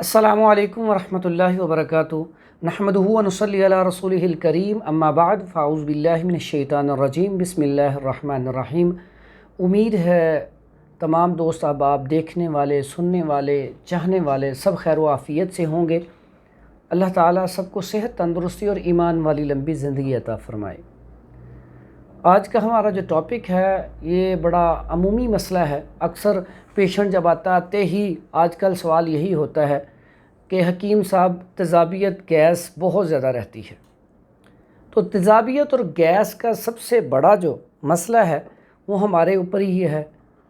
السلام علیکم ورحمۃ اللہ وبرکاتہ نحمدہ و نصلی علی رسولہ الکریم اما بعد فاعوذ باللہ من الشیطان الرجیم بسم اللہ الرحمن الرحیم۔ امید ہے تمام دوست احباب دیکھنے والے، سننے والے، چاہنے والے سب خیر و عافیت سے ہوں گے۔ اللہ تعالیٰ سب کو صحت، تندرستی اور ایمان والی لمبی زندگی عطا فرمائے۔ آج کا ہمارا جو ٹاپک ہے یہ بڑا عمومی مسئلہ ہے۔ اکثر پیشنٹ جب آتے ہی آج کل سوال یہی ہوتا ہے کہ حکیم صاحب تیزابیت گیس بہت زیادہ رہتی ہے۔ تو تیزابیت اور گیس کا سب سے بڑا جو مسئلہ ہے وہ ہمارے اوپر ہی ہے۔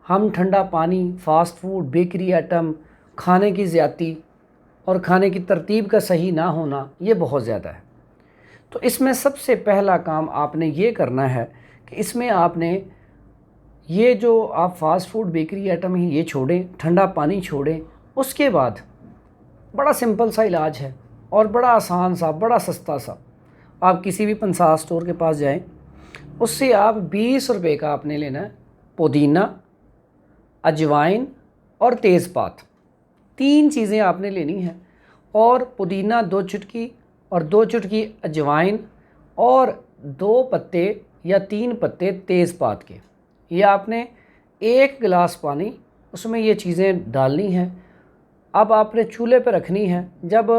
ہم ٹھنڈا پانی، فاسٹ فوڈ، بیکری آئٹم، کھانے کی زیادتی اور کھانے کی ترتیب کا صحیح نہ ہونا یہ بہت زیادہ ہے۔ تو اس میں سب سے پہلا کام آپ نے یہ کرنا ہے کہ اس میں آپ نے یہ جو آپ فاسٹ فوڈ، بیکری آئٹم ہیں یہ چھوڑیں، ٹھنڈا پانی چھوڑیں۔ اس کے بعد بڑا سمپل سا علاج ہے اور بڑا آسان سا، بڑا سستا سا۔ آپ کسی بھی پنسا اسٹور کے پاس جائیں، اس سے آپ 20 روپے کا آپ نے لینا ہے پودینہ، اجوائن اور تیز پات۔ 3 چیزیں آپ نے لینی ہیں، اور پودینہ 2 چٹکی اور 2 چٹکی اجوائن اور 2 پتے یا 3 پتے تیز پات کے۔ یہ آپ نے 1 گلاس پانی اس میں یہ چیزیں ڈالنی ہیں۔ اب آپ نے چولہے پہ رکھنی ہے۔ جب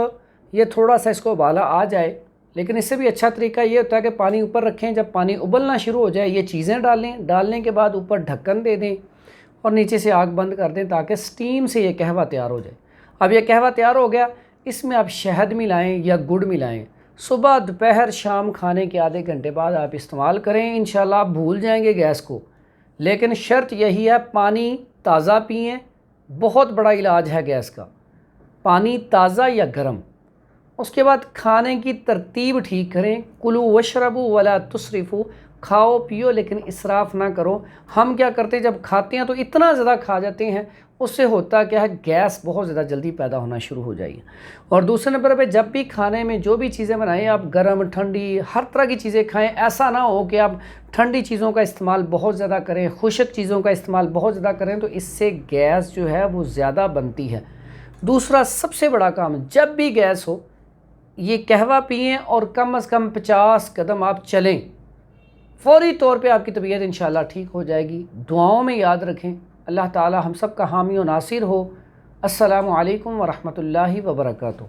یہ تھوڑا سا اس کو ابالا آ جائے، لیکن اس سے بھی اچھا طریقہ یہ ہوتا ہے کہ پانی اوپر رکھیں، جب پانی ابلنا شروع ہو جائے یہ چیزیں ڈالیں، ڈالنے کے بعد اوپر ڈھکن دے دیں اور نیچے سے آگ بند کر دیں تاکہ سٹیم سے یہ قہوہ تیار ہو جائے۔ اب یہ قہوہ تیار ہو گیا، اس میں آپ شہد ملائیں یا گڑ ملائیں۔ صبح، دوپہر، شام کھانے کے آدھے گھنٹے بعد آپ استعمال کریں، انشاءاللہ آپ بھول جائیں گے گیس کو۔ لیکن شرط یہی ہے پانی تازہ پئیں، بہت بڑا علاج ہے گیس کا۔ پانی تازہ یا گرم۔ اس کے بعد کھانے کی ترتیب ٹھیک کریں۔ کلوا واشربوا ولا تسرفوا، کھاؤ پیو لیکن اسراف نہ کرو۔ ہم کیا کرتے ہیں جب کھاتے ہیں تو اتنا زیادہ کھا جاتے ہیں، اس سے ہوتا کیا ہے گیس بہت زیادہ جلدی پیدا ہونا شروع ہو جائے گی۔ اور دوسرے نمبر پہ جب بھی کھانے میں جو بھی چیزیں بنائیں آپ گرم، ٹھنڈی، ہر طرح کی چیزیں کھائیں۔ ایسا نہ ہو کہ آپ ٹھنڈی چیزوں کا استعمال بہت زیادہ کریں، خشک چیزوں کا استعمال بہت زیادہ کریں، تو اس سے گیس جو ہے وہ زیادہ بنتی ہے۔ دوسرا سب سے بڑا کام، جب بھی گیس ہو یہ قہوہ پئیں اور کم از کم 50 قدم آپ چلیں، فوری طور پہ آپ کی طبیعت انشاءاللہ ٹھیک ہو جائے گی۔ دعاؤں میں یاد رکھیں۔ اللہ تعالی ہم سب کا حامی و ناصر ہو۔ السلام علیکم ورحمۃ اللہ وبرکاتہ۔